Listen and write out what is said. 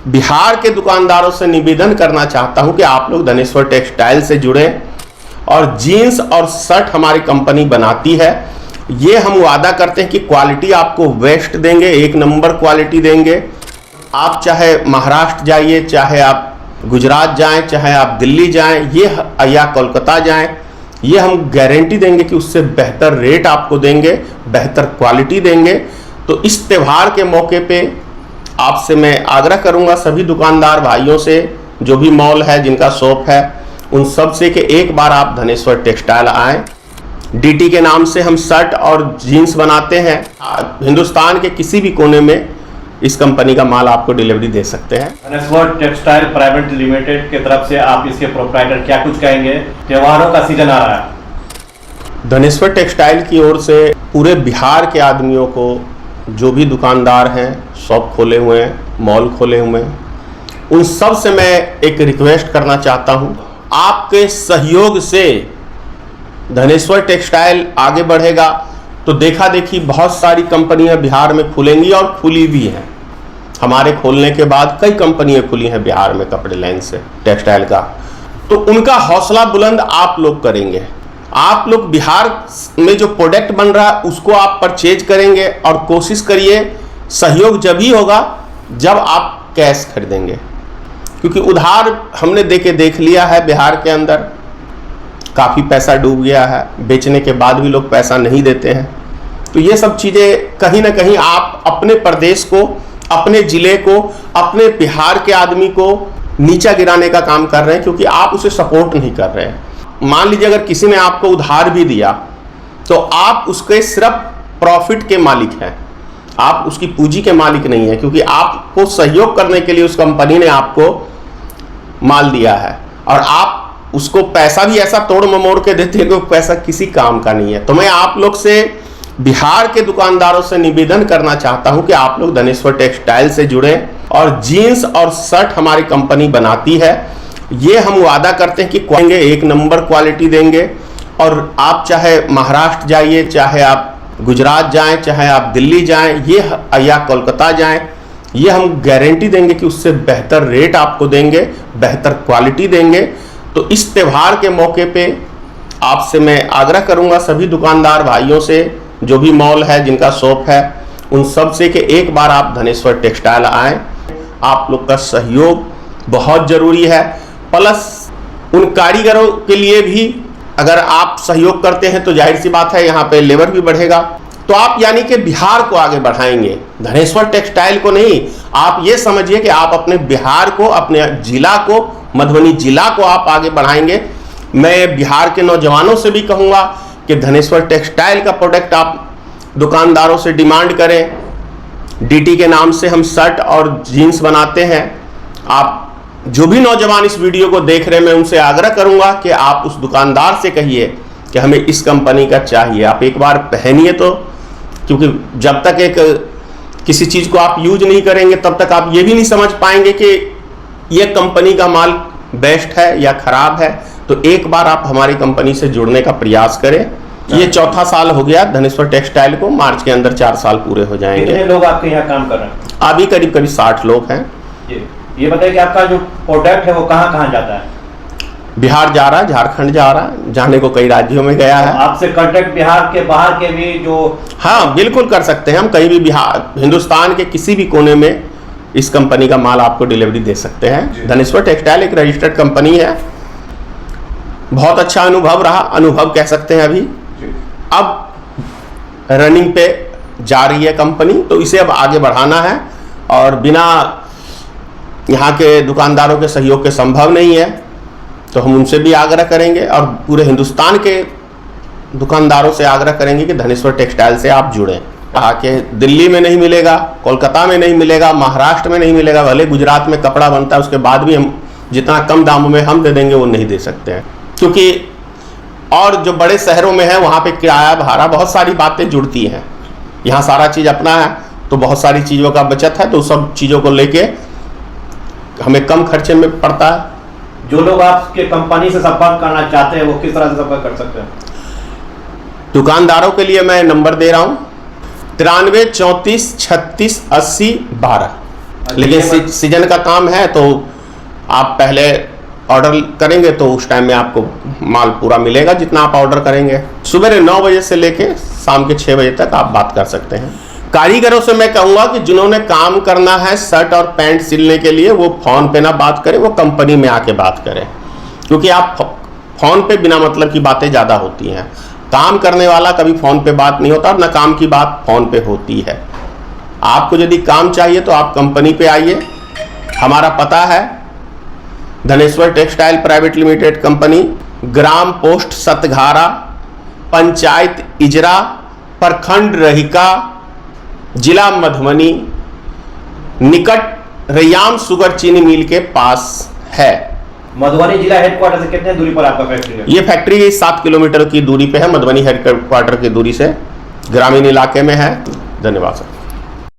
बिहार के दुकानदारों से निवेदन करना चाहता हूं कि आप लोग धनेश्वर टेक्सटाइल से जुड़ें और जीन्स और शर्ट हमारी कंपनी बनाती है। ये हम वादा करते हैं कि क्वालिटी आपको बेस्ट देंगे, एक नंबर क्वालिटी देंगे। आप चाहे महाराष्ट्र जाइए, चाहे आप गुजरात जाएं, चाहे आप दिल्ली जाएं, ये या कोलकाता जाएं, ये हम गारंटी देंगे कि उससे बेहतर रेट आपको देंगे, बेहतर क्वालिटी देंगे। तो इस त्यौहार के मौके पे आपसे मैं आग्रह करूंगा सभी दुकानदार भाइयों से, जो भी मॉल है, जिनका शॉप है, उन सब से कि एक बार आप धनेश्वर टेक्सटाइल आएँ। डीटी के नाम से हम शर्ट और जीन्स बनाते हैं। हिंदुस्तान के किसी भी कोने में इस कंपनी का माल आपको डिलीवरी दे सकते हैं। धनेश्वर टेक्सटाइल प्राइवेट लिमिटेड की तरफ से आप इसके प्रोप्राइटर क्या कुछ कहेंगे? त्योहारों का सीजन आ रहा है। धनेश्वर टेक्सटाइल की ओर से पूरे बिहार के आदमियों को, जो भी दुकानदार हैं, शॉप खोले हुए हैं, मॉल खोले हुए हैं, उन सब से मैं एक रिक्वेस्ट करना चाहता हूं, आपके सहयोग से धनेश्वर टेक्सटाइल आगे बढ़ेगा तो देखा देखी बहुत सारी कंपनियां बिहार में खुलेंगी और खुली भी हैं। हमारे खोलने के बाद कई कंपनियां खुली हैं बिहार में कपड़े लाइन से टेक्सटाइल का। तो उनका हौसला बुलंद आप लोग करेंगे। आप लोग बिहार में जो प्रोडक्ट बन रहा है उसको आप परचेज करेंगे और कोशिश करिए, सहयोग जब ही होगा जब आप कैश खरीदेंगे, क्योंकि उधार हमने देख लिया है बिहार के अंदर काफ़ी पैसा डूब गया है, बेचने के बाद भी लोग पैसा नहीं देते हैं। तो ये सब चीज़ें कहीं ना कहीं आप अपने प्रदेश को, अपने ज़िले को, अपने बिहार के आदमी को नीचा गिराने का काम कर रहे हैं, क्योंकि आप उसे सपोर्ट नहीं कर रहे हैं। मान लीजिए अगर किसी ने आपको उधार भी दिया तो आप उसके सिर्फ प्रॉफिट के मालिक हैं, आप उसकी पूंजी के मालिक नहीं हैं, क्योंकि आपको सहयोग करने के लिए उस कंपनी ने आपको माल दिया है और आप उसको पैसा भी ऐसा तोड़ ममोड़ के देते हैं कि पैसा किसी काम का नहीं है। तो मैं आप लोग से, बिहार के दुकानदारों से निवेदन करना चाहता हूं कि आप लोग धनेश्वर टेक्सटाइल से जुड़ें और जीन्स और शर्ट हमारी कंपनी बनाती है। ये हम वादा करते हैं कि एक नंबर क्वालिटी देंगे। और आप चाहे महाराष्ट्र जाइए, चाहे आप गुजरात जाएं, चाहे आप दिल्ली जाएं, ये या कोलकाता जाएं, ये हम गारंटी देंगे कि उससे बेहतर रेट आपको देंगे, बेहतर क्वालिटी देंगे। तो इस त्यौहार के मौके पे आपसे मैं आग्रह करूंगा सभी दुकानदार भाइयों से, जो भी मॉल है, जिनका शॉप है, उन सब से कि एक बार आप धनेश्वर टेक्सटाइल आएँ। आप लोग का सहयोग बहुत ज़रूरी है। प्लस उन कारीगरों के लिए भी अगर आप सहयोग करते हैं तो जाहिर सी बात है यहाँ पे लेबर भी बढ़ेगा। तो आप यानी कि बिहार को आगे बढ़ाएंगे, धनेश्वर टेक्सटाइल को नहीं। आप ये समझिए कि आप अपने बिहार को, अपने जिला को, मधुबनी जिला को आप आगे बढ़ाएंगे। मैं बिहार के नौजवानों से भी कहूँगा कि धनेश्वर टेक्सटाइल का प्रोडक्ट आप दुकानदारों से डिमांड करें। डीटी के नाम से हम शर्ट और जीन्स बनाते हैं। आप जो भी नौजवान इस वीडियो को देख रहे हैं, मैं उनसे आग्रह करूँगा कि आप उस दुकानदार से कहिए कि हमें इस कंपनी का चाहिए। आप एक बार पहनिए तो, क्योंकि जब तक किसी चीज़ को आप यूज नहीं करेंगे तब तक आप ये भी नहीं समझ पाएंगे कि ये कंपनी का माल बेस्ट है या खराब है। तो एक बार आप हमारी कंपनी से जुड़ने का प्रयास करें। ये चौथा साल हो गया धनेश्वर टेक्सटाइल को, मार्च के अंदर 4 साल पूरे हो जाएंगे। कितने लोग आपके यहाँ काम कर रहे हैं? अभी करीब 60 लोग हैं। ये बताइए कि आपका जो प्रोडक्ट है वो कहाँ कहाँ जाता है? बिहार जा रहा है, झारखंड जा रहा है, जाने को कई राज्यों में गया है। आपसे कांटेक्ट बिहार के बाहर के भी जो? हाँ, बिल्कुल कर सकते हैं हम। कहीं भी बिहार, हिंदुस्तान के किसी भी कोने में इस कंपनी का माल आपको डिलीवरी दे सकते हैं। धनेश्वर टेक्सटाइल एक रजिस्टर्ड कंपनी है। बहुत अच्छा अनुभव रहा, अनुभव कह सकते हैं अभी। अब रनिंग पे जा रही है कंपनी, तो इसे अब आगे बढ़ाना है और बिना यहाँ के दुकानदारों के सहयोग के संभव नहीं है। तो हम उनसे भी आग्रह करेंगे और पूरे हिंदुस्तान के दुकानदारों से आग्रह करेंगे कि धनेश्वर टेक्सटाइल से आप जुड़ें। आके दिल्ली में नहीं मिलेगा, कोलकाता में नहीं मिलेगा, महाराष्ट्र में नहीं मिलेगा। भले गुजरात में कपड़ा बनता है, उसके बाद भी हम जितना कम दामों में हम दे देंगे वो नहीं दे सकते हैं, क्योंकि और जो बड़े शहरों में है वहाँ पे किराया, भाड़ा, बहुत सारी बातें जुड़ती हैं। यहाँ सारा चीज़ अपना है तो बहुत सारी चीज़ों का बचत है, तो सब चीज़ों को लेके हमें कम खर्चे में पड़ता है। जो लोग आपके कंपनी से संपर्क करना चाहते हैं वो किस तरह से संपर्क कर सकते हैं? दुकानदारों के लिए मैं नंबर दे रहा हूँ 93 34 36 80 12। लेकिन सीजन का काम है तो आप पहले ऑर्डर करेंगे तो उस टाइम में आपको माल पूरा मिलेगा जितना आप ऑर्डर करेंगे। सुबह 9 बजे से लेके शाम के 6 बजे तक आप बात कर सकते हैं। कारीगरों से मैं कहूँगा कि जिन्होंने काम करना है शर्ट और पैंट सिलने के लिए वो फ़ोन पे ना बात करें, वो कंपनी में आके बात करें, क्योंकि आप फ़ोन पे बिना मतलब की बातें ज़्यादा होती हैं। काम करने वाला कभी फ़ोन पे बात नहीं होता और ना काम की बात फ़ोन पे होती है। आपको यदि काम चाहिए तो आप कंपनी पे आइए। हमारा पता है Dhaneshwar textile private limited company, ग्राम पोस्ट सतघारा, पंचायत इजरा, प्रखंड रहिका, जिला मधुबनी, निकट रैयाम शुगर चीनी मिल के पास है। मधुबनी जिला हेडक्वार्टर से कितने दूरी पर आपका फैक्ट्री है? ये फैक्ट्री 7 किलोमीटर की दूरी पे है, मधुबनी हेडक्वार्टर की दूरी से, ग्रामीण इलाके में है। धन्यवाद सर।